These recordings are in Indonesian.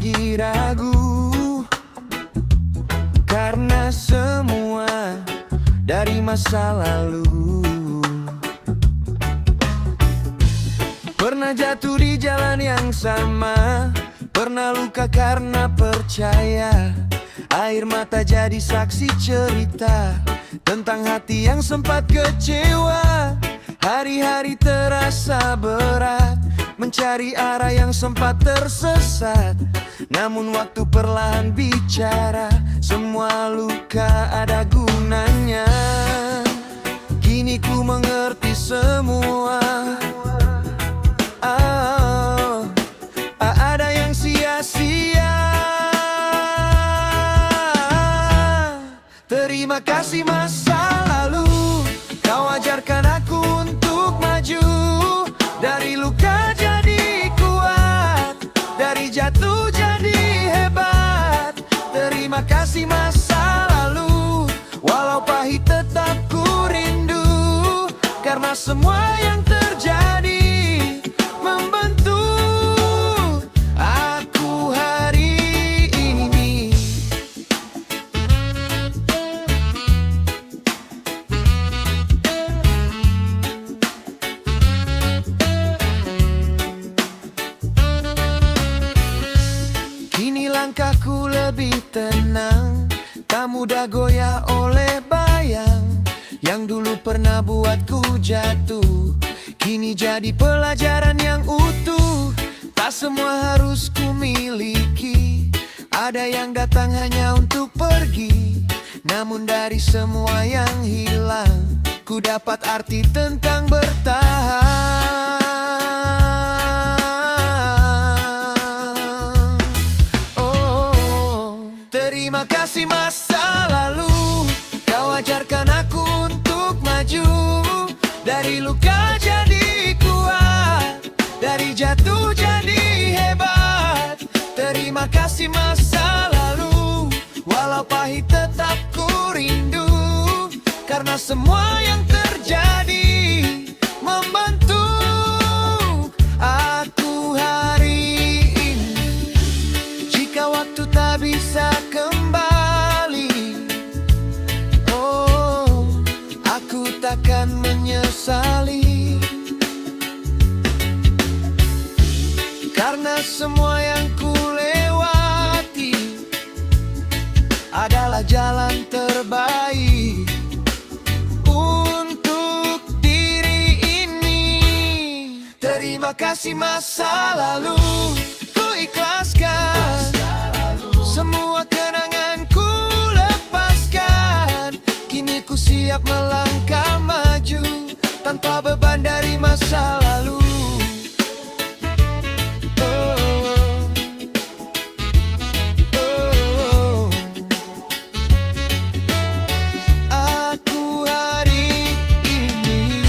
lagi ragu, karena semua dari masa lalu. Pernah jatuh di jalan yang sama, pernah luka karena percaya. Air mata jadi saksi cerita tentang hati yang sempat kecewa. Hari-hari terasa berat, mencari arah yang sempat tersesat. Namun waktu perlahan bicara, semua luka ada gunanya. Kini ku mengerti semua. Ada yang sia-sia. Terima kasih masa lalu, kau ajarkan aku untuk maju. Dari luka jadi kuat, dari jatuh jadi hebat. Terima kasih masa lalu, walau pahit tetap ku rindu. Karena semua yang terjadi membentuk aku hari ini. Kini langkahku lebih tenang, tak mudah goyah oleh bayang yang dulu pernah buatku jatuh. Kini jadi pelajaran yang utuh. Tak semua harus ku miliki, ada yang datang hanya untuk pergi. Namun dari semua yang hilang, ku dapat arti tentang bertahan. Oh, terima kasih masa lalu, kau ajarkan aku untuk maju. Dari luka jadi kuat, dari jatuh jadi hebat. Terima kasih masa lalu, walau pahit tetap ku rindu. Karena semua yang terjadi membentuk aku hari ini. Jika waktu tak bisa kembali, oh, aku takkan menyesali. Karena semua yang ku lewati adalah jalan terbaik untuk diri ini. Terima kasih masa lalu, ku ikhlaskan semua kenangan ku lepaskan. Kini ku siap melangkah maju tanpa beban dari masa lalu. Aku hari ini.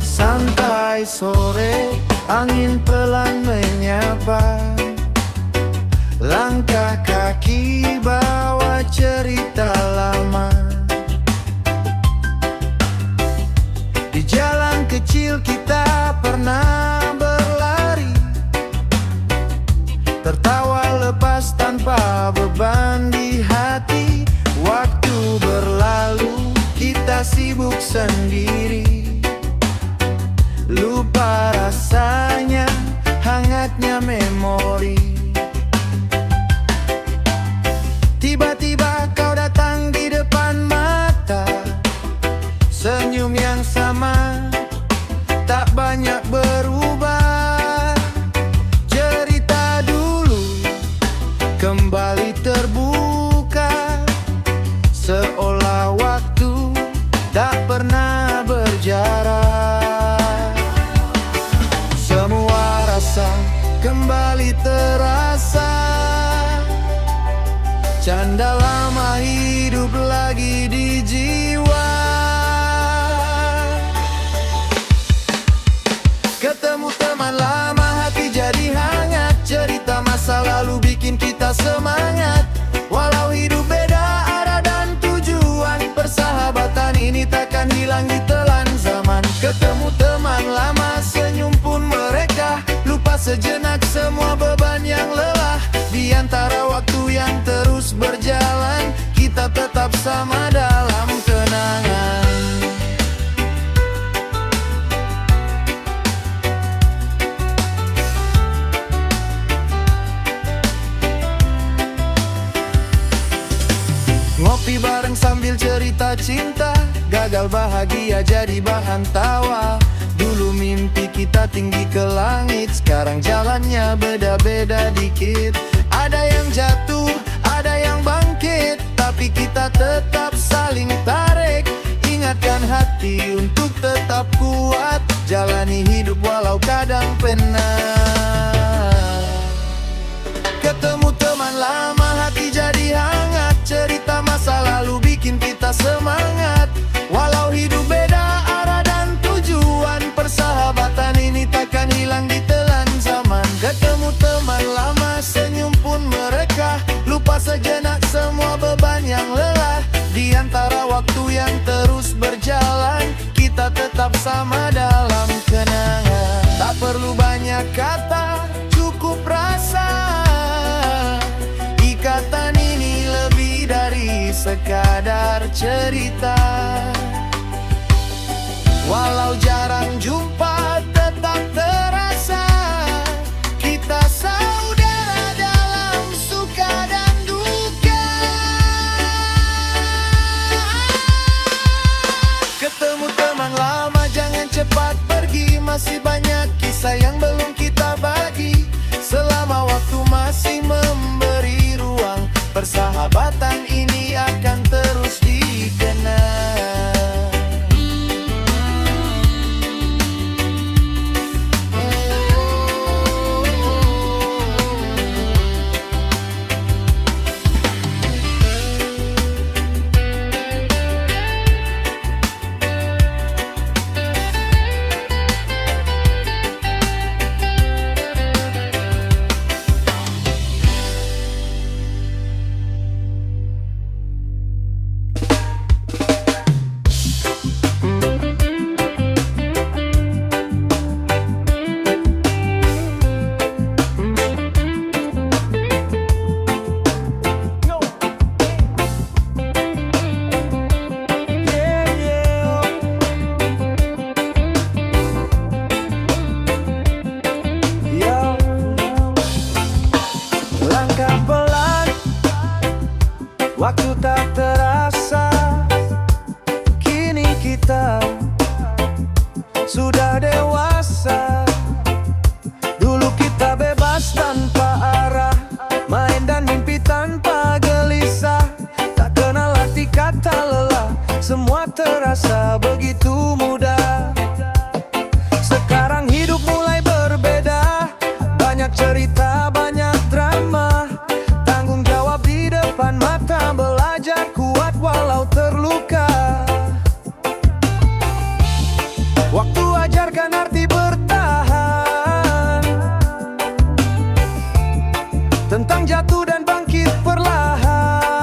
Santai sore, angin pelan menyapa. Langkah kaki bawa cerita lama. Di jalan kecil kita pernah berlari, tertawa lepas tanpa beban di hati. Waktu berlalu, kita sibuk sendiri. Lupa rasanya, hangatnya memori. Tiba-tiba kau datang di depan mata. Senyum yang sama, tak banyak berubah. Cerita dulu kembali terbuka, seolah waktu tak pernah berjarak. Semua rasa kembali terasa. Canda lama hidup lagi di jiwa. Ketemu teman lama hati jadi hangat. Cerita masa lalu bikin kita semangat. Walau hidup beda arah dan tujuan, persahabatan ini takkan hilang ditelan zaman. Ketemu teman lama, senyum pun mereka. Lupa sejenak semua beban yang lelah. Di antara waktu yang terus berjalan, kita tetap sama dalam kenangan. Ngopi bareng sambil cerita cinta, gagal bahagia jadi bahan tawa. Dulu mimpi kita tinggi ke langit, sekarang jalannya beda-beda dikit. Ada yang jatuh, ada yang bangkit, tapi kita tetap saling tarik. Ingatkan hati untuk tetap kuat, jalani hidup walau kadang penat. Ketemu teman lama hati jadi hangat. Cerita masa lalu bikin kita semangat. Walau hidup beda arah dan tujuan, persahabatan ini takkan hilang ditelan zaman. Ketemu teman lama, senyum pun mereka. Lupa sejenak semua beban yang lelah. Di antara waktu yang terus berjalan, kita tetap sama dalam kenangan. Tak perlu banyak kata, cukup rasa. Ikatan ini lebih dari sekadar cerita. Walau jarang jumpa tetap terasa. Kita saudara dalam suka dan duka. Ketemu teman lama jangan cepat pergi. Masih banyak kisah yang belum kita bagi. Selama waktu masih memberi ruang, persahabatan ini akan terus dikenang. Waktu tak terasa, kini kita sudah dewasa. Dulu kita bebas tanpa arah, main dan mimpi tanpa gelisah. Tak kenal arti kata lelah, semua terasa begitu mudah. Sekarang hidup mulai berbeda, banyak cerita, banyak drama. Tanggung jawab di depan mata, belajar kuat walau terluka. Waktu ajarkan arti bertahan, tentang jatuh dan bangkit perlahan.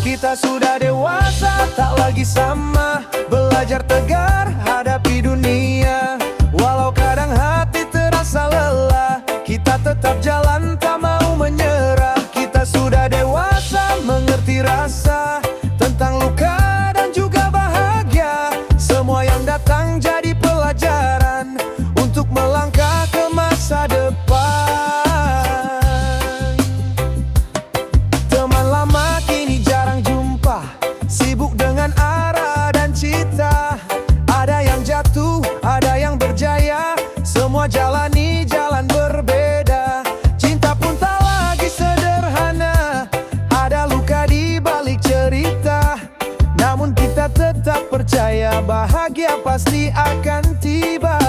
Kita sudah dewasa, tak lagi sama. Belajar tegar, hadapi dunia. Walau kadang hati terasa lelah, kita tetap jalan, tak mau menyerah. Kita sudah dewasa, mengerti rasa tentang luka dan juga bahagia. Semua yang datang jadi pelajaran untuk melangkah ke masa depan. Teman lama kini jarang jumpa, sibuk dengan arah dan cita. Ada yang jatuh, ada yang berjaya, semua jalani jalan berbeda. Cinta pun tak lagi sederhana, ada luka di balik cerita. Namun kita tetap percaya bahagia pasti akan tiba.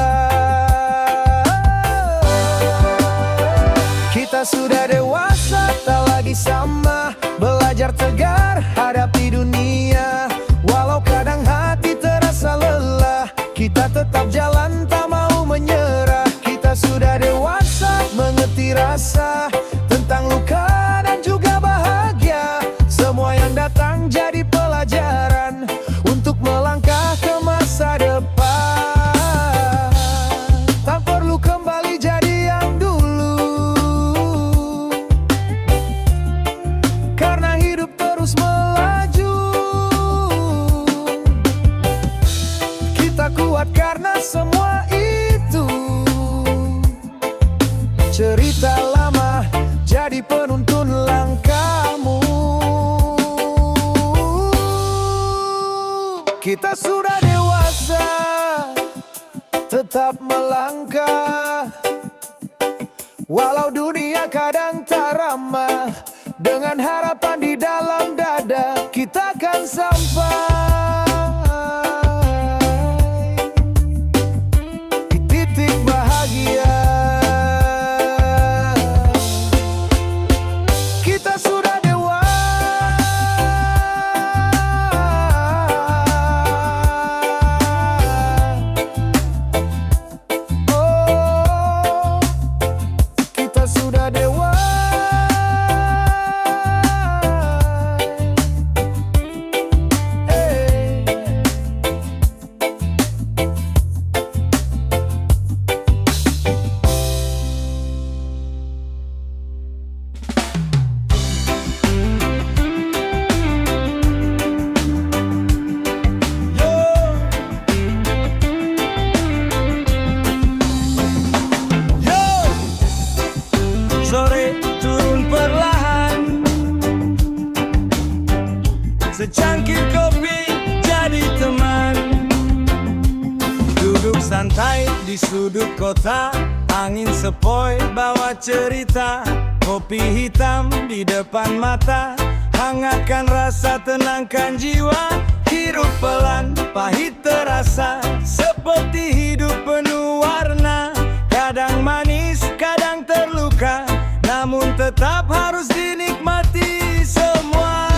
Kita sudah dewasa, tak lagi sama. tetap melangkah. Walau dunia kadang tak ramah, dengan harapan di dalam dada kita akan sampai di titik bahagia. Kita sudah sore turun perlahan, secangkir kopi jadi teman. Duduk santai di sudut kota, angin sepoi bawa cerita. Kopi hitam di depan mata, hangatkan rasa, tenangkan jiwa. Hirup pelan, pahit terasa, seperti hidup penuh warna. Kadang manis, kadang terluka, namun tetap harus dinikmati semua.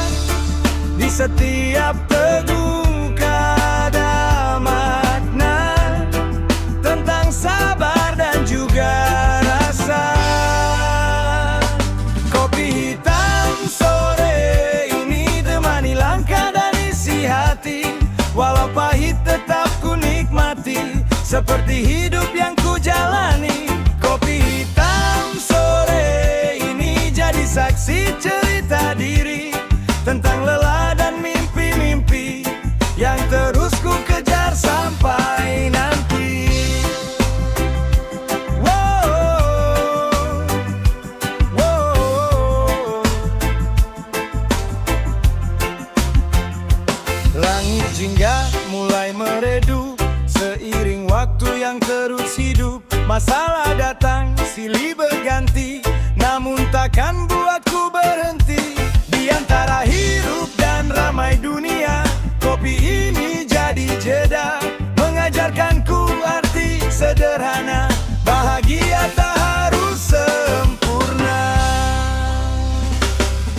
Di setiap teguh ada makna tentang sabar dan juga rasa. Kopi hitam sore ini temani langkah dan isi hati. Walau pahit tetap ku nikmati, seperti hidup yang ku jalani. Kopi hitam sore ini jadi saksi cerita diri, tentang lelah dan mimpi-mimpi yang terus ku kejar sampai nanti. Langit jingga mulai meredup, seiring waktu yang terus hidup. Masalah datang, silih berganti, namun takkan buatku berhenti. Di antara hirup dan ramai dunia, kopi ini jadi jeda, mengajarkanku arti sederhana. Bahagia tak harus sempurna.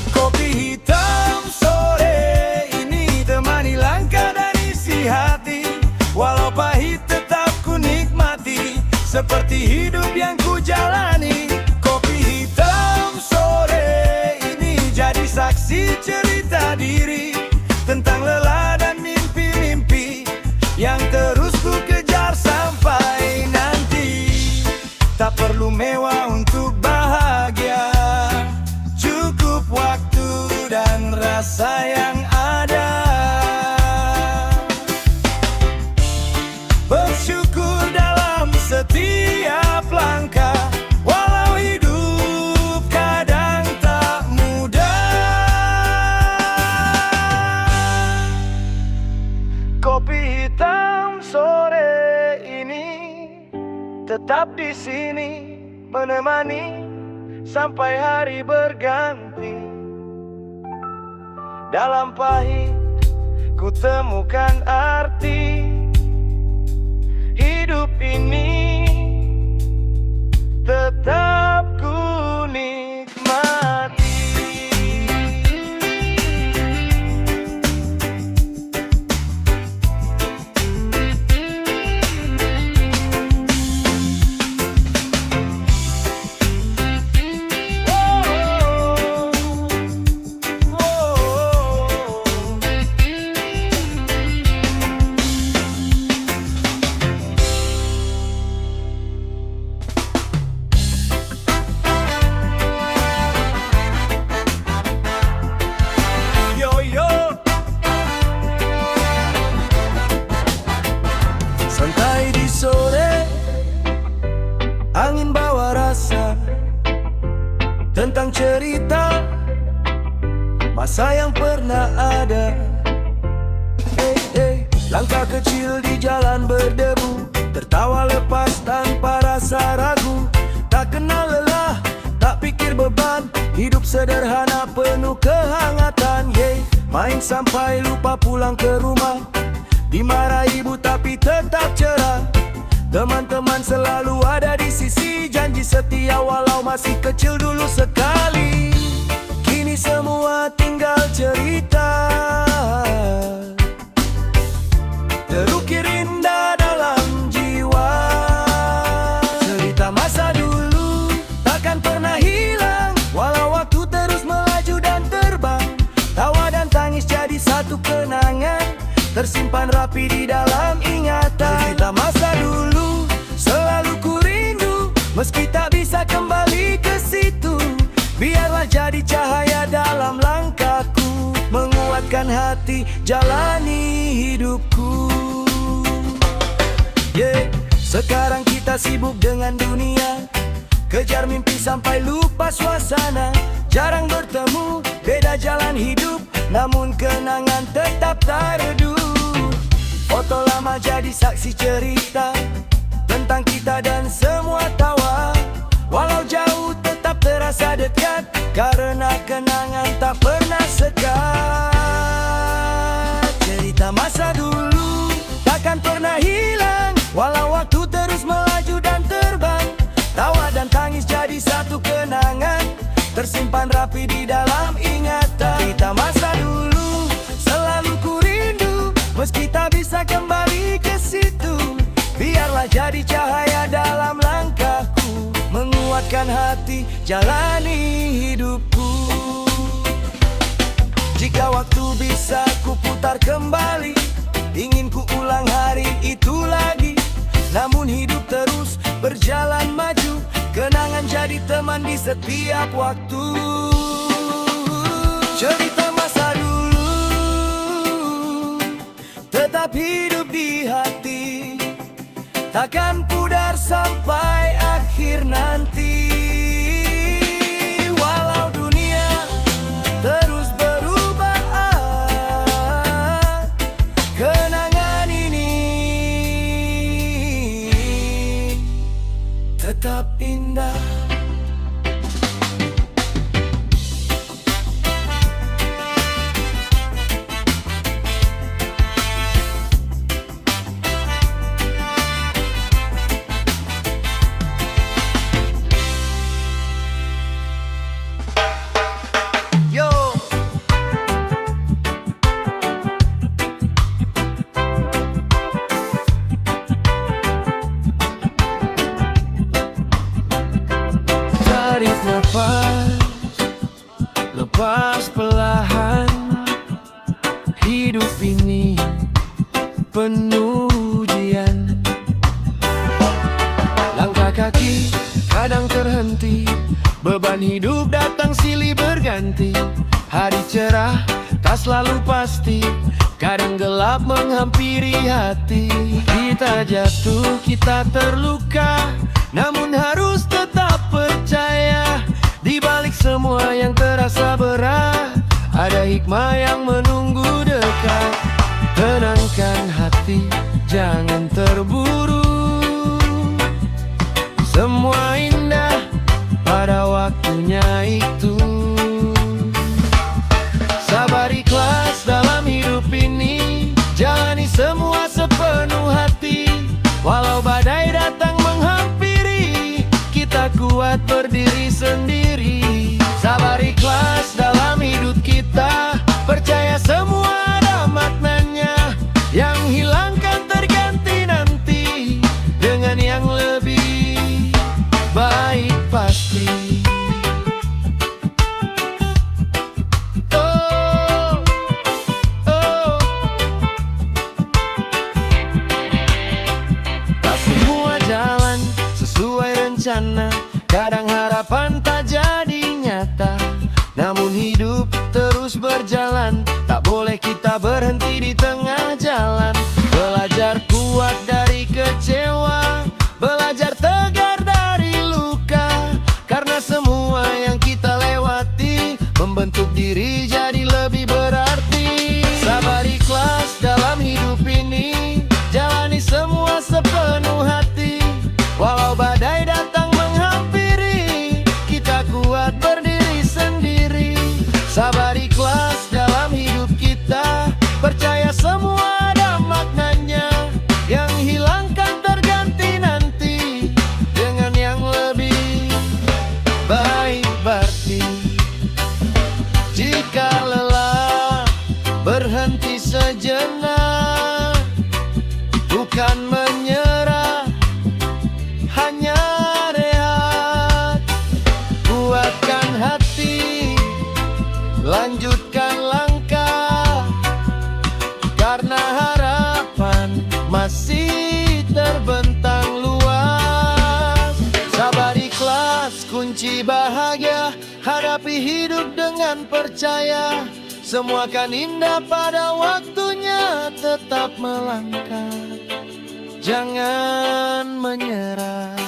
Kopi hitam sore ini temani langkah dan isi hati. Walau pahit tetap ku nikmati, seperti hidup yang ku jalani. Kopi hitam sore ini jadi saksi cerita diri, tentang lelah dan mimpi-mimpi yang terus ku kejar sampai nanti. Tak perlu mewah untuk bahagia, cukup waktu dan rasa yang ada. Bersyukur dalam setiap langkah, walau hidup kadang tak mudah. Kopi hitam sore ini tetap di sini, menemani sampai hari berganti. Dalam pahit ku temukan arti hidup ini, tetap ku nikmati. Santai di sore, angin bawa rasa, tentang cerita masa yang pernah ada. Langkah kecil di jalan berdebu, tawa lepas tanpa rasa ragu. Tak kenal lelah, tak pikir beban, hidup sederhana penuh kehangatan. Main sampai lupa pulang ke rumah, dimarahi ibu tapi tetap cerah. Teman-teman selalu ada di sisi, janji setia walau masih kecil dulu sekali. Kini semua tinggal cerita, terukir indah dalam jiwa. Cerita masa dulu takkan pernah hilang, walau waktu terus melaju dan terbang. Tawa dan tangis jadi satu kenangan, tersimpan rapi di dalam ingatan. Cerita masa dulu selalu ku rindu, meski tak bisa kembali ke situ. Biarlah jadi cahaya dalam langkahku, menguatkan hati, jalani hidupku. Sekarang kita sibuk dengan dunia, kejar mimpi sampai lupa suasana. Jarang bertemu, beda jalan hidup, namun kenangan tetap tak redup. Foto lama jadi saksi cerita tentang kita dan semua tawa. Walau jauh tetap terasa dekat, karena kenangan tak pernah sekat. Cerita masa dulu takkan pernah hilang, walau waktu terus melaju dan terbang. Tawa dan tangis jadi satu kenangan, tersimpan rapi di dalam ingatan. Cerita masa dulu selalu ku rindu, meski tak bisa kembali ke situ. Biarlah jadi cahaya dalam langkahku, menguatkan hati, jalani hidupku. Jika waktu bisa ku putar kembali, ingin ku ulang hari itu lagi. Namun hidup terus berjalan maju, kenangan jadi teman di setiap waktu. Cerita masa dulu tetap hidup di hati, takkan pudar sampai akhir nanti. Walau dunia terus berubah, kenangan ini tetap indah. Tarik nafas, lepas perlahan. Hidup ini penuh ujian, langkah kaki kadang terhenti, beban hidup datang silih berganti. Hari cerah tak selalu pasti, kadang gelap menghampiri hati. Kita jatuh, kita terluka, namun harus tetap percaya. Di balik semua yang terasa berat, ada hikmah yang menunggu dekat. Tenangkan hati, jangan terburu. Semua indah pada waktunya itu. Sabar ikhlas dalam hidup ini, jalani semua sepenuh hati. Walau badai datang menghampiri, kita kuat berdiri sendiri. Sabar ikhlas dalam hidup kita, percaya semua ada maknanya. Yang hilang kan terganti nanti dengan yang lebih baik pasti. Tak semua jalan sesuai rencana, kadang harapan tak jadi nyata. Namun hidup terus berjalan, tak boleh kita berhenti di tengah jalan. Belajar kuat dari kecewa, belajar tegar dari luka. Karena semua yang kita lewati membentuk diri jadi lebih berarti. Sabar ikhlas dalam hidup ini, jalani semua sepenuh hati. Sabar ikhlas dalam hidup kita, percaya semua ada maknanya. Yang hilang kan terganti nanti dengan yang lebih baik berarti. Jika lelah, berhenti sejenak, bukan menyerah, hanya rehat. Kuatkan hati, lanjutkan langkah, karena harapan masih terbentang luas. Sabar ikhlas kunci bahagia, hadapi hidup dengan percaya. Semua kan indah pada waktunya, tetap melangkah, jangan menyerah.